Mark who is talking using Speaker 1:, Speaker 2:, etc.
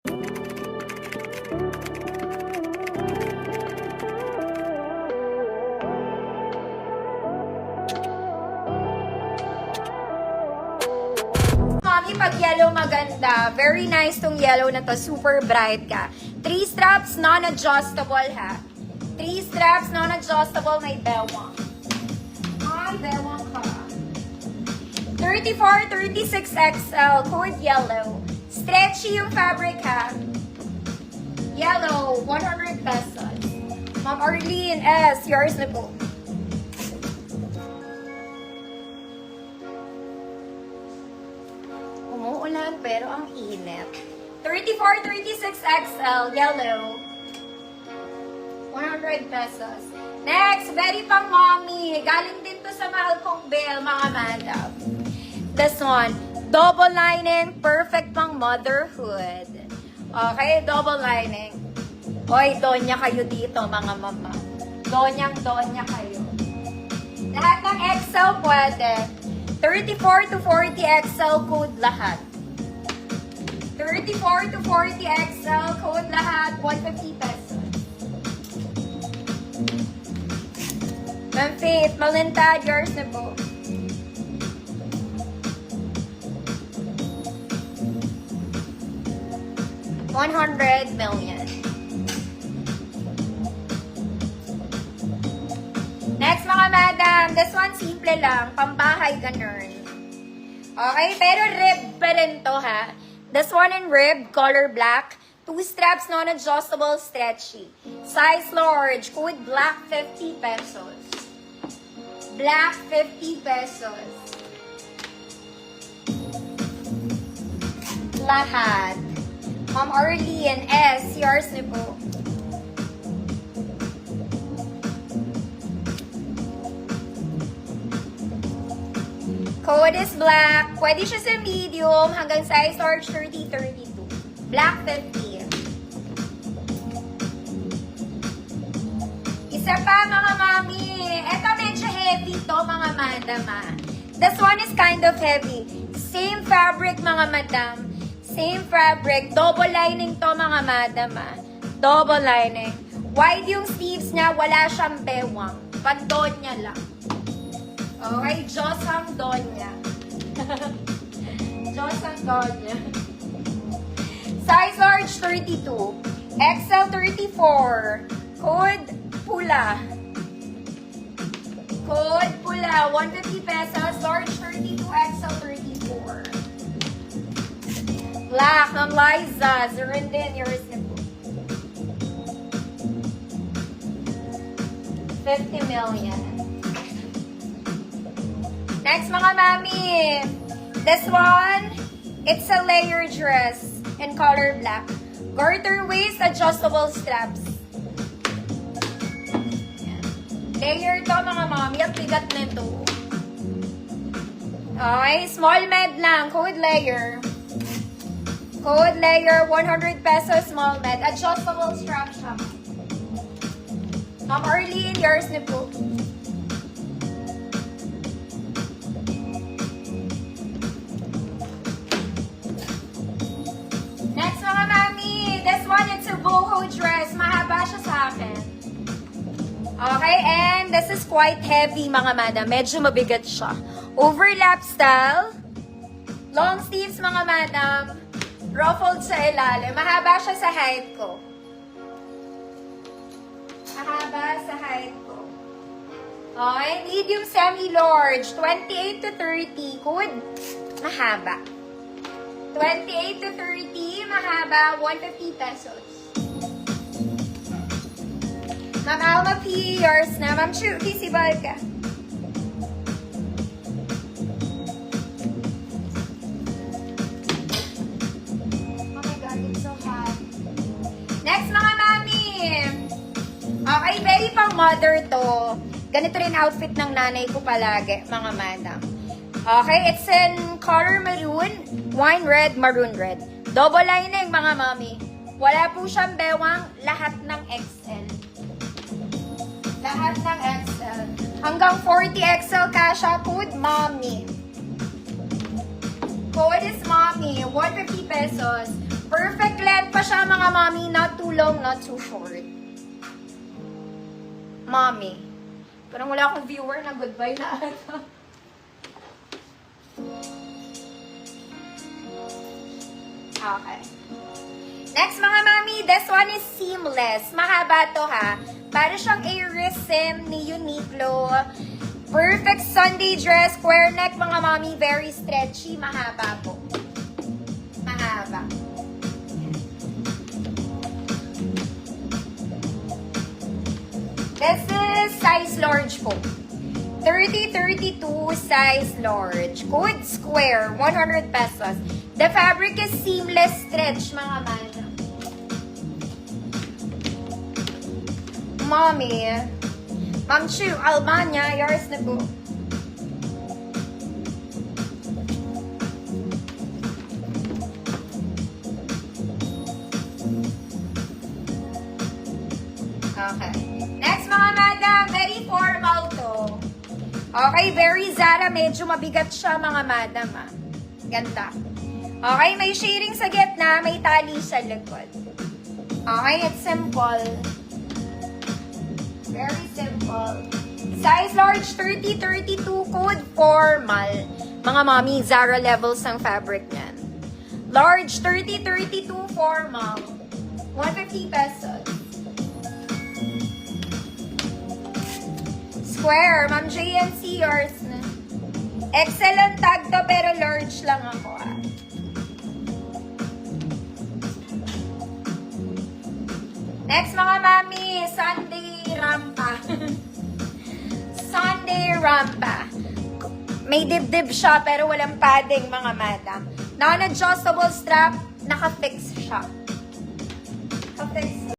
Speaker 1: Mami, pag yellow maganda. Very nice tong yellow na to. Super bright ka. 3 straps, non-adjustable ha. 3 straps, non-adjustable, may bewang. Ay, bewang ka. 34, 36 XL, code yellow. Stretchy yung fabric ha. Yellow, 100 pesos. Ma'am Arlene S, yours na po. Umuulan pero ang init. 34, 36 XL, yellow. 100 pesos. Next, very pang mommy. Galing din to sa mahal kong bill, mga madam. This one, double lining, perfect pang motherhood. Okay, double lining. Hoy, donya kayo dito, mga mama. Donyang-donya kayo. Lahat ng XL pwede. 34 to 40 XL code lahat. 34 to 40 XL code lahat, 150 pesos. Ma'am Faith, Malintad, yours na po. $100 million. Next mga madam, this one simple lang, pambahay ganun. Okay, pero rib pa rin to ha. This one in rib, color black, 2 straps, non-adjustable, stretchy. Size large, code black, 50 pesos. Black, 50 pesos. Lahat. Ma'am Arlene S, yours na po. Code is black. Pwede siya sa medium hanggang size large 30-32. Black 50. Isa pa mga mami. Ito medyo heavy to mga madam ah. This one is kind of heavy. Same fabric mga madam. Same fabric. Double lining to mga madam ah. Double lining. Wide yung sleeves niya. Wala siyang bewang. Pandonya lang. Okay, Diyos ang donya. Diyos ang donya. Size large 32. XL 34. Code pula. Code pula. 150 pesos. Large 32. XL 34. Black ng Liza. Zerindin, yours na po. 50 million. Next mga mami, this one, it's a layer dress in color black. Garter waist, adjustable straps. Layer to mga mami, ang bigat nito. Okay, small med lang, code layer. Code layer, 100 pesos, small med. Adjustable strap siya. Ma'am Arlene, yours na po. Boho dress. Mahaba siya sa akin. Okay, and this is quite heavy mga madam. Medyo mabigat siya. Overlap style. Long sleeves mga madam. Ruffled sa ilalim. Mahaba siya sa height ko. Mahaba sa height ko. Okay, medium semi-large. 28 to 30. Good. Mahaba. 28 to 30. Mahaba. 150 pesos. Ma'am Alma P, yours na. Ma'am Chu, visible ka. Oh my God, it's so hot. Next, mga mami. Okay, very pang mother to. Ganito rin outfit ng nanay ko palagi, mga madam. Okay, it's in color maroon, wine red, maroon red. Double lining, mga mami. Wala po siyang bewang, lahat ng XL. Lahat ng XL. Hanggang 40 XL kasha, code mommy. Code is mommy, 150 pesos. Per Perfect length pa siya, mga mommy. Not too long, not too short. Mommy. Parang wala akong viewer na goodbye na ata. Okay. Next, mga mami, this one is seamless. Mahaba to, ha. Para siyang Arisim ni Uniqlo. Perfect Sunday dress, square neck, mga mami. Very stretchy, mahaba po. Mahaba. This is size large po. 30-32 size large. Code square, 100 pesos. The fabric is seamless stretch, mga man. Mommy. Ma'am Chu, Albania, yours na po. Okay. Next, mga madam, very formal to. Okay, very Zara. Medyo mabigat siya, mga madam, ah. Ganda. Okay, may shading sa gitna, may tali sa likod. Okay, it's simple. Very simple. Size large, 30-32, code formal. Mga mommy, Zara levels ang fabric niyan. Large, 30-32, formal. 150 pesos. Square, Ma'am JNC, yours na. Excellent tag to, pero large lang ako, ah. Next, mga mami, Sunday Rampa. Sunday Rampa. May dibdib siya, pero walang padding, mga madam. Non-adjustable strap, naka-fix siya. Naka-fix